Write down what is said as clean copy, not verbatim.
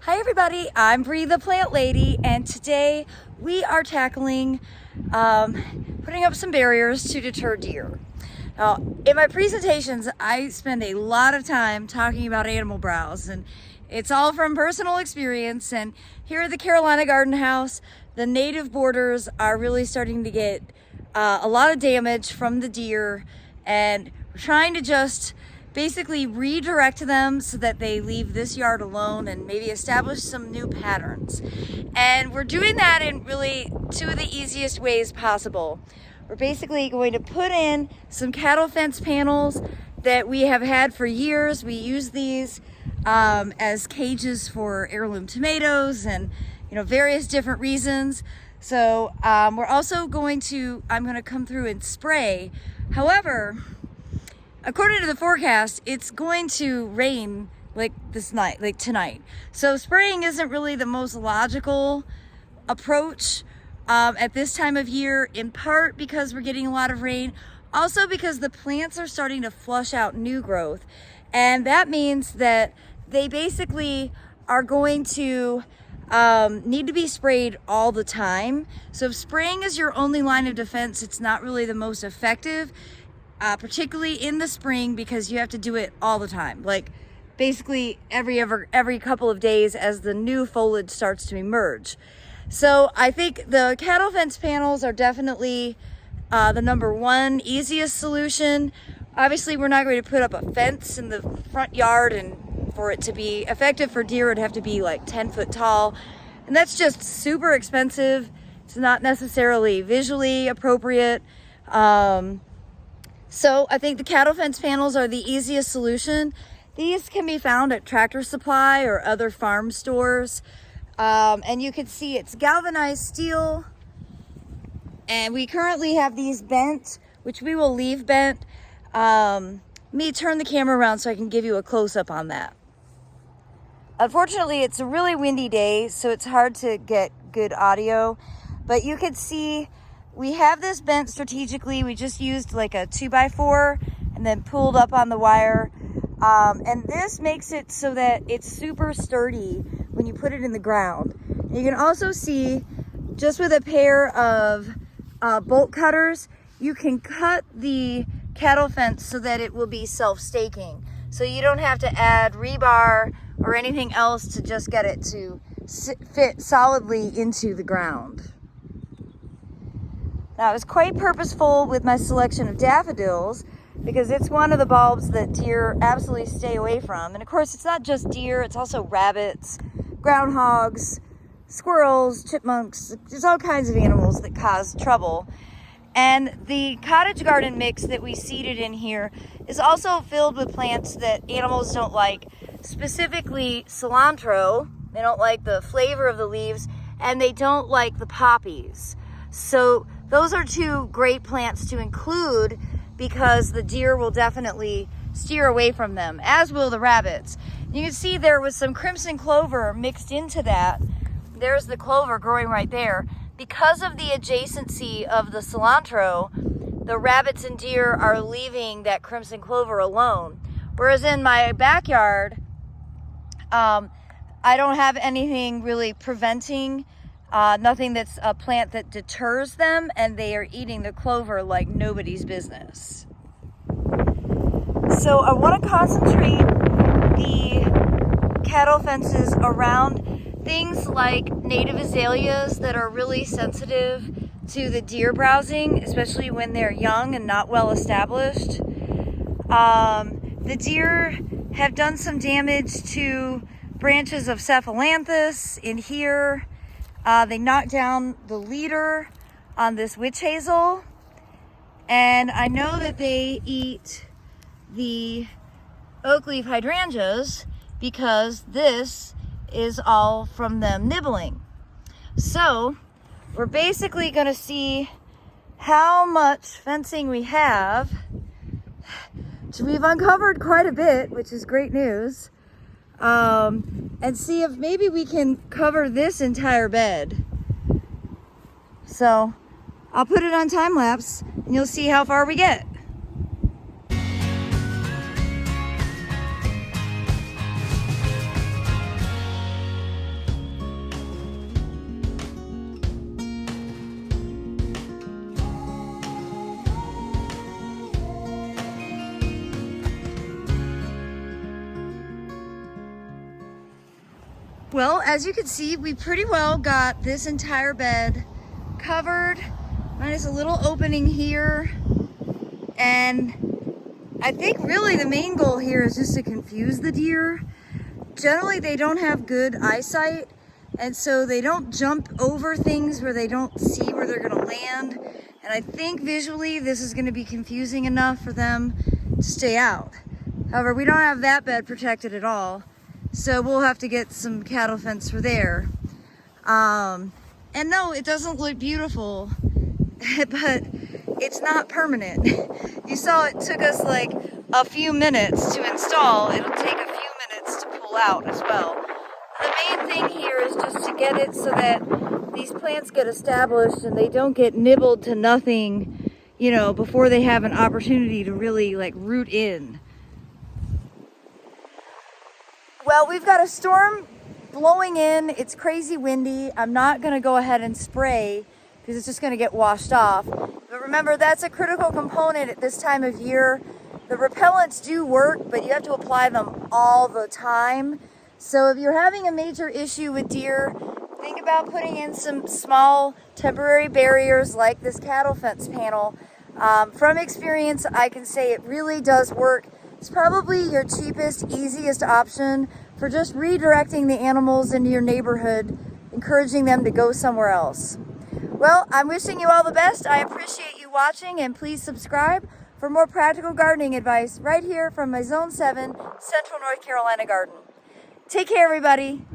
Hi everybody, I'm Bree the Plant Lady, and today we are tackling putting up some barriers to deter deer. Now, in my presentations, I spend a lot of time talking about animal browse, and it's all from personal experience. And here at the Carolina Garden House, the native borders are really starting to get a lot of damage from the deer, and we're trying to just basically redirect them so that they leave this yard alone and maybe establish some new patterns. And we're doing that in really two of the easiest ways possible. We're basically going to put in some cattle fence panels that we have had for years. We use these as cages for heirloom tomatoes and various different reasons. So we're also I'm going to come through and spray. However, according to the forecast, it's going to rain like tonight. So spraying isn't really the most logical approach at this time of year, in part because we're getting a lot of rain, also because the plants are starting to flush out new growth. And that means that they basically are going to need to be sprayed all the time. So if spraying is your only line of defense, it's not really the most effective. Particularly in the spring, because you have to do it all the time, like basically every couple of days as the new foliage starts to emerge. So I think the cattle fence panels are definitely the number one easiest solution. Obviously, we're not going to put up a fence in the front yard, and for it to be effective for deer, it'd have to be like 10 foot tall, and that's just super expensive. It's not necessarily visually appropriate. So I think the cattle fence panels are the easiest solution. These can be found at Tractor Supply or other farm stores. And you can see it's galvanized steel. And we currently have these bent, which we will leave bent. Let me turn the camera around so I can give you a close-up on that. Unfortunately, it's a really windy day, so it's hard to get good audio. But you can see we have this bent strategically. We just used like a 2x4 and then pulled up on the wire. And this makes it so that it's super sturdy when you put it in the ground. You can also see, just with a pair of bolt cutters, you can cut the cattle fence so that it will be self-staking. So you don't have to add rebar or anything else to just get it to fit solidly into the ground. Now, I was quite purposeful with my selection of daffodils because it's one of the bulbs that deer absolutely stay away from. And of course, it's not just deer, it's also rabbits, groundhogs, squirrels, chipmunks. There's all kinds of animals that cause trouble. And the cottage garden mix that we seeded in here is also filled with plants that animals don't like, specifically cilantro. They don't like the flavor of the leaves, and they don't like the poppies. So those are two great plants to include because the deer will definitely steer away from them, as will the rabbits. You can see there was some crimson clover mixed into that. There's the clover growing right there. Because of the adjacency of the cilantro, the rabbits and deer are leaving that crimson clover alone. Whereas in my backyard, I don't have anything really preventing nothing that's a plant that deters them, and they are eating the clover like nobody's business. So I want to concentrate the cattle fences around things like native azaleas that are really sensitive to the deer browsing, especially when they're young and not well established. The deer have done some damage to branches of cephalanthus in here. They knocked down the leader on this witch hazel, and I know that they eat the oak leaf hydrangeas because this is all from them nibbling. So we're basically going to see how much fencing we have. So we've uncovered quite a bit, which is great news. And see if maybe we can cover this entire bed. So I'll put it on time lapse and you'll see how far we get. Well, as you can see, we pretty well got this entire bed covered, minus a little opening here. And I think really the main goal here is just to confuse the deer. Generally, they don't have good eyesight, and so they don't jump over things where they don't see where they're gonna land. And I think visually this is gonna be confusing enough for them to stay out. However, we don't have that bed protected at all, so we'll have to get some cattle fence for there. And no, it doesn't look beautiful, but it's not permanent. You saw it took us like a few minutes to install. It'll take a few minutes to pull out as well. The main thing here is just to get it so that these plants get established and they don't get nibbled to nothing, you know, before they have an opportunity to really like root in. Well, we've got a storm blowing in. It's crazy windy. I'm not gonna go ahead and spray because it's just gonna get washed off. But remember, that's a critical component at this time of year. The repellents do work, but you have to apply them all the time. So if you're having a major issue with deer, think about putting in some small temporary barriers like this cattle fence panel. From experience, I can say it really does work. It's probably your cheapest, easiest option for just redirecting the animals into your neighborhood, encouraging them to go somewhere else. Well, I'm wishing you all the best. I appreciate you watching, and please subscribe for more practical gardening advice right here from my Zone 7 Central North Carolina garden. Take care, everybody.